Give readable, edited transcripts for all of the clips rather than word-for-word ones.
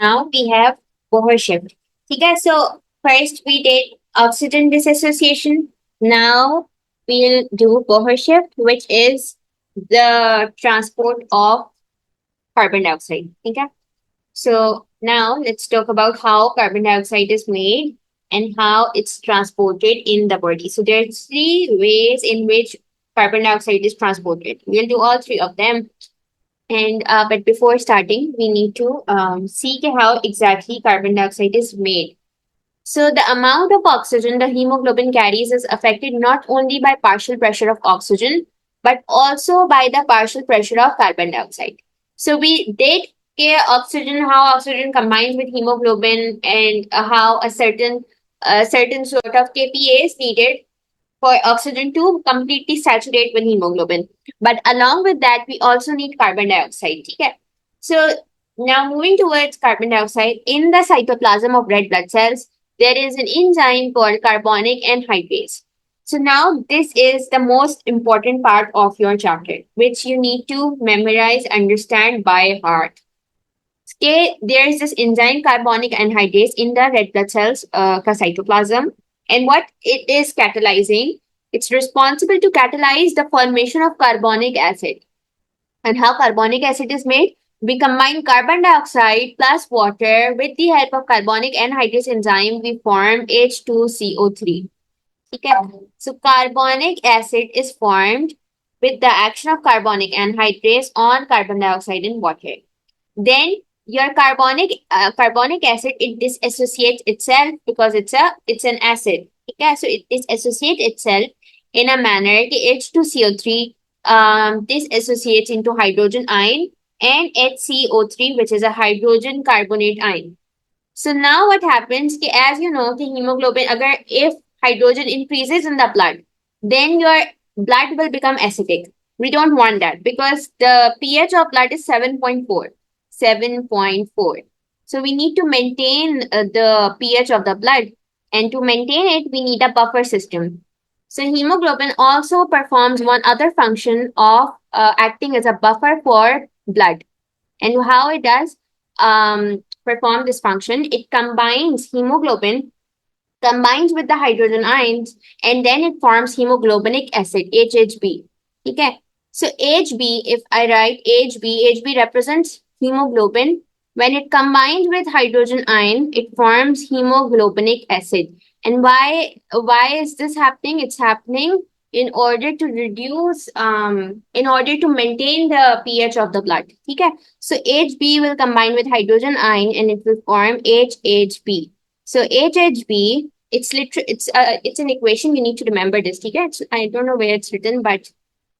Now we have Bohr shift. Okay, so first we did oxygen dissociation. Now we'll do Bohr shift, which is the transport of carbon dioxide. Okay, so now let's talk about how carbon dioxide is made and how it's transported in the body. So there's three ways in which carbon dioxide is transported. We'll do all three of them. And but before starting, we need to see how exactly carbon dioxide is made. So the amount of oxygen the hemoglobin carries is affected not only by partial pressure of oxygen, but also by the partial pressure of carbon dioxide. So we did care oxygen, how oxygen combines with hemoglobin, and how a certain sort of kPa is needed for oxygen to completely saturate with hemoglobin. But along with that, we also need carbon dioxide. Okay? So now moving towards carbon dioxide, in the cytoplasm of red blood cells, there is an enzyme called carbonic anhydrase. So now this is the most important part of your chapter, which you need to memorize, understand by heart. Okay, there is this enzyme carbonic anhydrase in the red blood cells cytoplasm, and what it is catalyzing, it's responsible to catalyze the formation of carbonic acid. And how carbonic acid is made? We combine carbon dioxide plus water with the help of carbonic anhydrase enzyme. We form H2CO3. Okay. So carbonic acid is formed with the action of carbonic anhydrase on carbon dioxide and water. Then your carbonic acid, it disassociates itself because it's an acid. Okay, so it disassociates itself in a manner कि H2CO3 disassociates into hydrogen ion and HCO3, which is a hydrogen carbonate ion. So now what happens कि as you know कि hemoglobin अगर if hydrogen increases in the blood, then your blood will become acidic. We don't want that because the pH of blood is 7.4. 7.4. So we need to maintain the pH of the blood, and to maintain it, we need a buffer system. So hemoglobin also performs one other function of acting as a buffer for blood. And how it does perform this function, it combines hemoglobin, combines with the hydrogen ions, and then it forms hemoglobinic acid, HHB. Okay. So HB, if I write HB represents hemoglobin. When it combines with hydrogen ion, it forms hemoglobinic acid. And why is this happening? It's happening in order to reduce, in order to maintain the pH of the blood. Okay. So HB will combine with hydrogen ion and it will form HHB. So HHB, it's an equation. You need to remember this. Okay. I don't know where it's written, but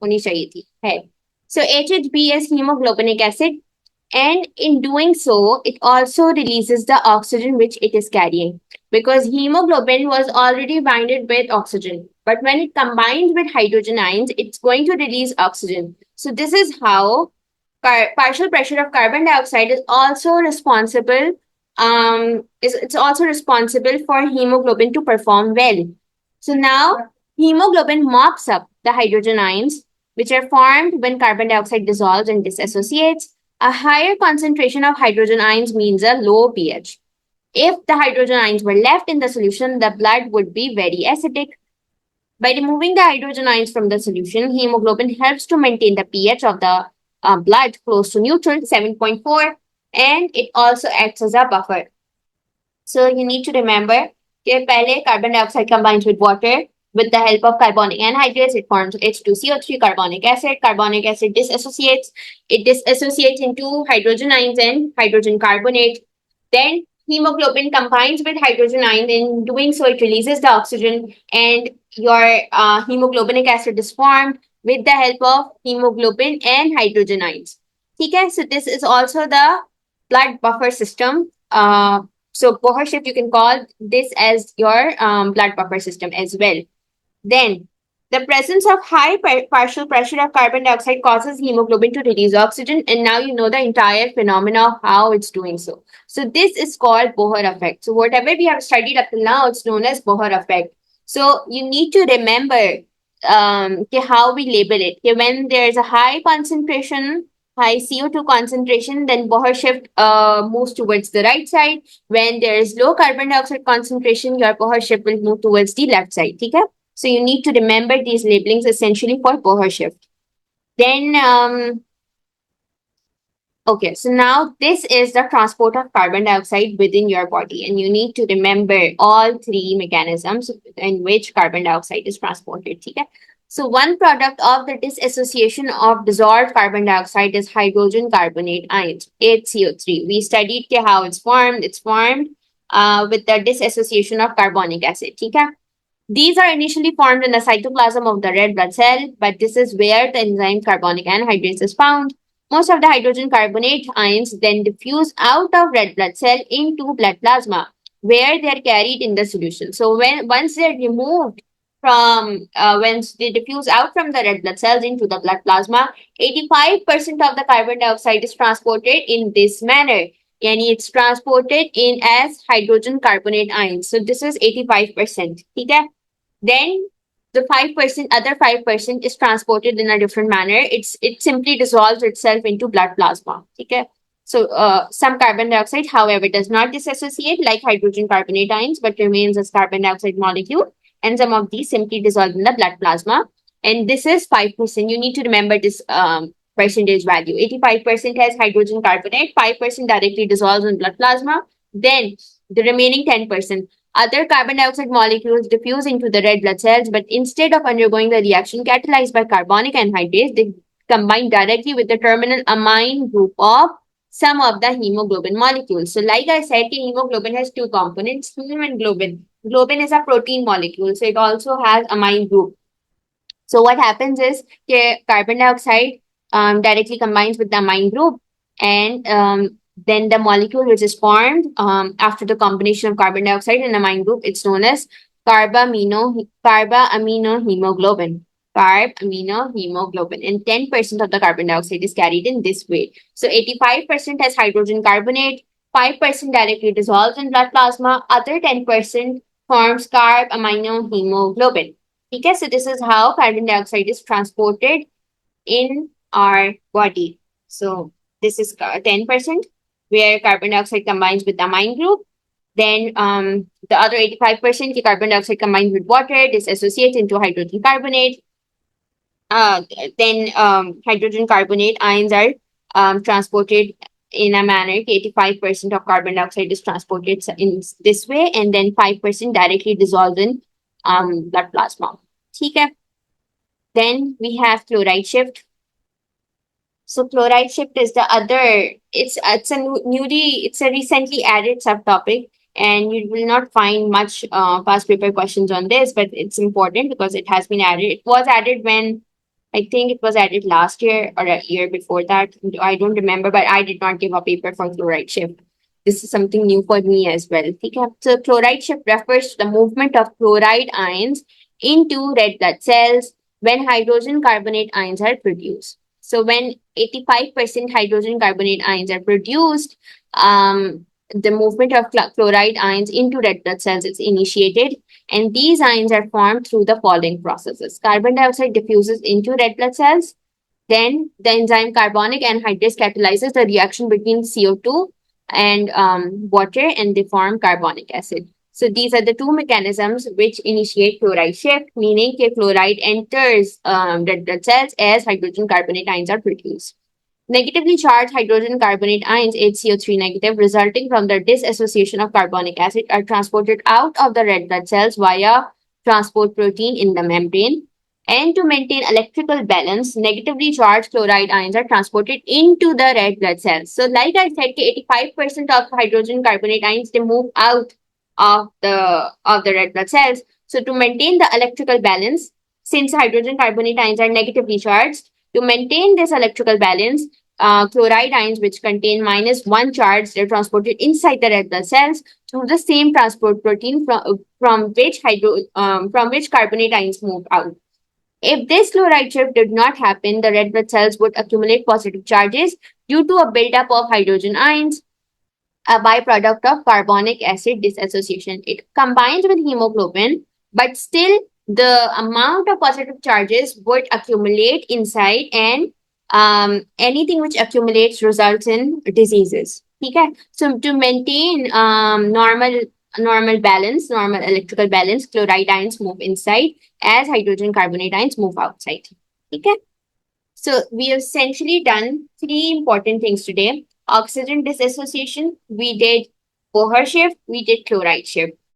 होनी चाहिए थी है. So HHB is hemoglobinic acid, and in doing so, it also releases the oxygen which it is carrying because hemoglobin was already binded with oxygen. But when it combines with hydrogen ions, it's going to release oxygen. So this is how partial pressure of carbon dioxide is also responsible. It's also responsible for hemoglobin to perform well. So now hemoglobin mops up the hydrogen ions which are formed when carbon dioxide dissolves and disassociates. A higher concentration of hydrogen ions means a low pH. If the hydrogen ions were left in the solution, the blood would be very acidic. By removing the hydrogen ions from the solution, hemoglobin helps to maintain the pH of the blood close to neutral, 7.4, and it also acts as a buffer. So you need to remember that पहले carbon dioxide combines with water. With the help of carbonic anhydrase, it forms H2CO3, carbonic acid. Carbonic acid disassociates. It disassociates into hydrogen ions and hydrogen carbonate. Then hemoglobin combines with hydrogen ion. In doing so, it releases the oxygen, and your hemoglobinic acid is formed with the help of hemoglobin and hydrogen ions. Okay, so this is also the blood buffer system. So Bohr shift, you can call this as your blood buffer system as well. Then, the presence of high partial pressure of carbon dioxide causes hemoglobin to release oxygen, and now you know the entire phenomena of how it's doing so. So this is called Bohr effect. So whatever we have studied up till now, it's known as Bohr effect. So you need to remember how we label it. When there's a high concentration high CO2 concentration, then Bohr shift moves towards the right side. When there is low carbon dioxide concentration, your Bohr shift will move towards the left side. Okay? So you need to remember these labelings essentially for Bohr shift. Then okay, so now this is the transport of carbon dioxide within your body, and you need to remember all three mechanisms in which carbon dioxide is transported. Okay? So, one product of the dissociation of dissolved carbon dioxide is hydrogen carbonate ions, HCO3. We studied how it's formed. It's formed with the dissociation of carbonic acid. Okay? These are initially formed in the cytoplasm of the red blood cell, but this is where the enzyme carbonic anhydrase is found. Most of the hydrogen carbonate ions then diffuse out of red blood cell into blood plasma, where they are carried in the solution. So when once they're removed from once they diffuse out from the red blood cells into the blood plasma, 85% of the carbon dioxide is transported in this manner. Yani it's transported in as hydrogen carbonate ions. So this is 85%. Okay? Then the 5%, other 5% is transported in a different manner. It simply dissolves itself into blood plasma. Okay. So some carbon dioxide, however, does not dissociate like hydrogen carbonate ions, but remains as carbon dioxide molecule. And some of these simply dissolve in the blood plasma. And this is 5%. You need to remember this percentage value. 85% has hydrogen carbonate, 5% directly dissolves in blood plasma. Then the remaining 10%. Other carbon dioxide molecules diffuse into the red blood cells, but instead of undergoing the reaction catalyzed by carbonic anhydrase, they combine directly with the terminal amine group of some of the hemoglobin molecules. So, like I said, hemoglobin has two components, heme and globin. Globin is a protein molecule, so it also has amine group. So, what happens is carbon dioxide directly combines with the amine group, and then the molecule which is formed after the combination of carbon dioxide and amine group, it's known as carbaaminohemoglobin. Carbaaminohemoglobin. And 10% of the carbon dioxide is carried in this way. So 85% has hydrogen carbonate, 5% directly dissolves in blood plasma, other 10% forms carbaminohemoglobin. Okay, so this is how carbon dioxide is transported in our body. So this is 10% where carbon dioxide combines with the amine group. Then the other 85%, the carbon dioxide combines with water, dissociates into hydrogen carbonate. Then hydrogen carbonate ions are transported in a manner. 85% of carbon dioxide is transported in this way, and then 5% directly dissolved in blood plasma. Okay. Then we have chloride shift. So chloride shift is the other. It's a recently added subtopic, and you will not find much past paper questions on this, but it's important because it has been added. It was added when I think it was added last year or a year before that. I don't remember, but I did not give a paper for chloride shift. This is something new for me as well. Okay. So chloride shift refers to the movement of chloride ions into red blood cells when hydrogen carbonate ions are produced. So when 85% hydrogen carbonate ions are produced, the movement of chloride ions into red blood cells is initiated, and these ions are formed through the following processes. Carbon dioxide diffuses into red blood cells, then the enzyme carbonic anhydrase catalyzes the reaction between CO2 and water, and they form carbonic acid. So these are the two mechanisms which initiate chloride shift, meaning that chloride enters red blood cells as hydrogen carbonate ions are produced. Negatively charged hydrogen carbonate ions, HCO3 negative, resulting from the dissociation of carbonic acid, are transported out of the red blood cells via transport protein in the membrane. And to maintain electrical balance, negatively charged chloride ions are transported into the red blood cells. So, like I said, 85% of hydrogen carbonate ions they move out of the red blood cells. So, to maintain the electrical balance, since hydrogen carbonate ions are negatively charged, to maintain this electrical balance, chloride ions which contain -1 charge, they're transported inside the red blood cells through the same transport protein from which carbonate ions move out. If this chloride shift did not happen, the red blood cells would accumulate positive charges due to a buildup of hydrogen ions, a byproduct of carbonic acid dissociation. It combines with hemoglobin, but still the amount of positive charges would accumulate inside, and anything which accumulates results in diseases. Okay, so to maintain normal balance, normal electrical balance, chloride ions move inside as hydrogen carbonate ions move outside. Okay, so we have essentially done three important things today: oxygen dissociation, we did Bohr shift, we did chloride shift.